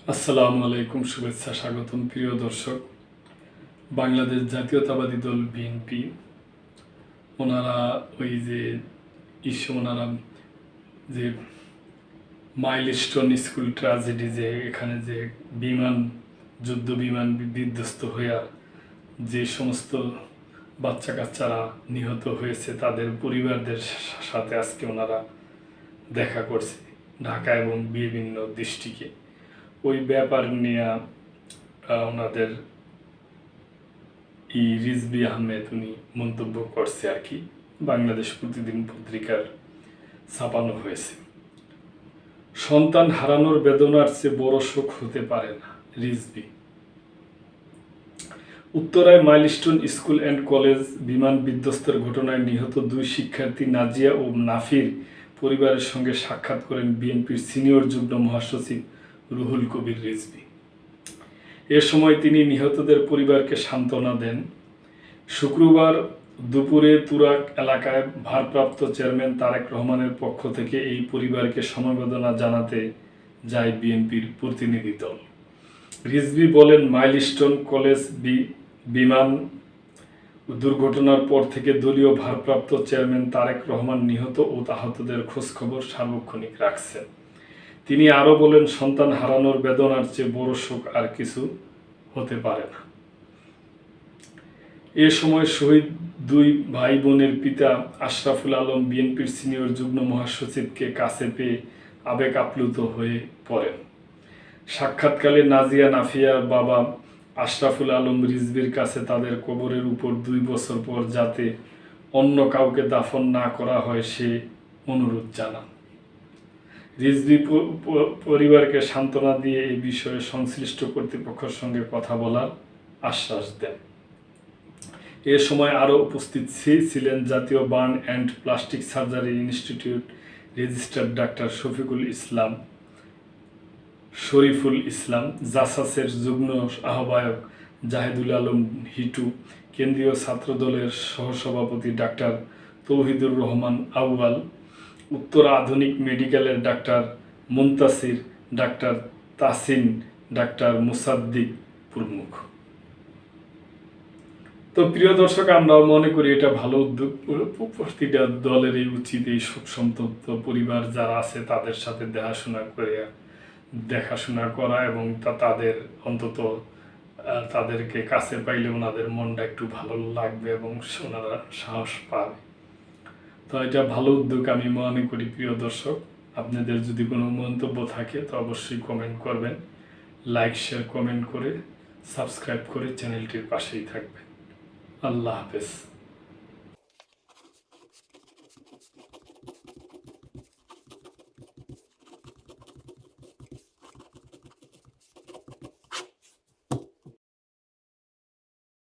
আসসালামু আলাইকুম, শুভেচ্ছা, স্বাগতম প্রিয় দর্শক। বাংলাদেশ জাতীয়তাবাদী দল বিএনপি ওনারা ওই যে ওনারা যে মাইলস্টোন স্কুল ট্র্যাজেডি, যে এখানে যে যুদ্ধ বিমান বিধ্বস্ত হইয়া যে সমস্ত বাচ্চা কাচ্চারা নিহত হয়েছে তাদের পরিবারদের সাথে আজকে ওনারা দেখা করছে ঢাকা এবং বিভিন্ন ডিস্ট্রিক্টে। ওই ব্যাপার নিয়ে ওনাদের রিজভী আহমেদ উনি মন্তব্য করছে আর কি, বাংলাদেশ প্রতিদিন পত্রিকার ছাপানো হয়েছে। সন্তান হারানোর বেদনার চেয়ে বড় শোক হতে পারে না, রিজভী। উত্তরায় মাইলস্টোন স্কুল অ্যান্ড কলেজ বিমান বিধ্বস্তের ঘটনায় নিহত দুই শিক্ষার্থী নাজিয়া ও নাফির পরিবারের সঙ্গে সাক্ষাৎ করেন বিএনপির সিনিয়র যুগ্ম মহাসচিব রুহুল কবির রিজভী। এ সময় তিনি নিহতদের পরিবারকে সান্ত্বনা দেন। শুক্রবার দুপুরে তুরাগ এলাকায় ভারপ্রাপ্ত চেয়ারম্যান তারেক রহমানের পক্ষ থেকে এই পরিবারকে সমবেদনা জানাতে যায় বিএনপির প্রতিনিধি দল। রিজভী বলেন, মাইলস্টোন কলেজ বিমান দুর্ঘটনার পর থেকে দলীয় ভারপ্রাপ্ত চেয়ারম্যান তারেক রহমান নিহত ও আহতদের খোঁজখবর সার্বক্ষণিক রাখছেন। তিনি আরও বলেন, সন্তান হারানোর বেদনার চেয়ে বড় শোক আর কিছু হতে পারে না। এ সময় শহীদ দুই ভাই বোনের পিতা আশরাফুল আলম বিএনপির সিনিয়র যুগ্ম মহাসচিবকে কাছে পেয়ে আবেগ আপ্লুত হয়ে পড়েন। সাক্ষাৎকালে নাজিয়া নাফিয়ার বাবা আশরাফুল আলম রিজভীর কাছে তাদের কবরের উপর 2 বছর পর যাতে অন্য কাউকে দাফন না করা হয় সে অনুরোধ জানান। রিজভী পরিবারকে সান্ত্বনা দিয়ে এই বিষয়ে সংশ্লিষ্ট কর্তৃপক্ষের সঙ্গে কথা বলার আশ্বাস দেন। এ সময় আরও উপস্থিত ছিলেন জাতীয় burn and plastic surgery institute registrar doctor Shariful Islam, জাসাসের যুগ্ম আহ্বায়ক জাহেদুল আলম হিটু, কেন্দ্রীয় ছাত্রদলের সহসভাপতি ডাক্তার তৌহিদুর রহমান আউয়াল, উত্তরা আধুনিক মেডিকেলের doctor Muntasir, doctor Tasin, doctor Musaddiq প্রমুখ। তো প্রিয় দর্শক, আমরাও মনে করি এটা ভালো উদ্যোগ। প্রতিটা দলের এই উচিত এই শোক সন্তপ্ত পরিবার যারা আছে তাদের সাথে দেখাশোনা করা এবং তাদের অন্তত তাদেরকে কাছে পাইলে ওনাদের মনটা একটু ভালো লাগবে এবং ওনারা সাহস পাবে। তো এটা ভালো উদ্যোগ আমি মনে করি। প্রিয় দর্শক, আপনাদের যদি কোনো মন্তব্য থাকে তো অবশ্যই কমেন্ট করবেন, লাইক শেয়ার কমেন্ট করে সাবস্ক্রাইব করে চ্যানেলটির পাশেই থাকবেন। আল্লাহ হাফেজ।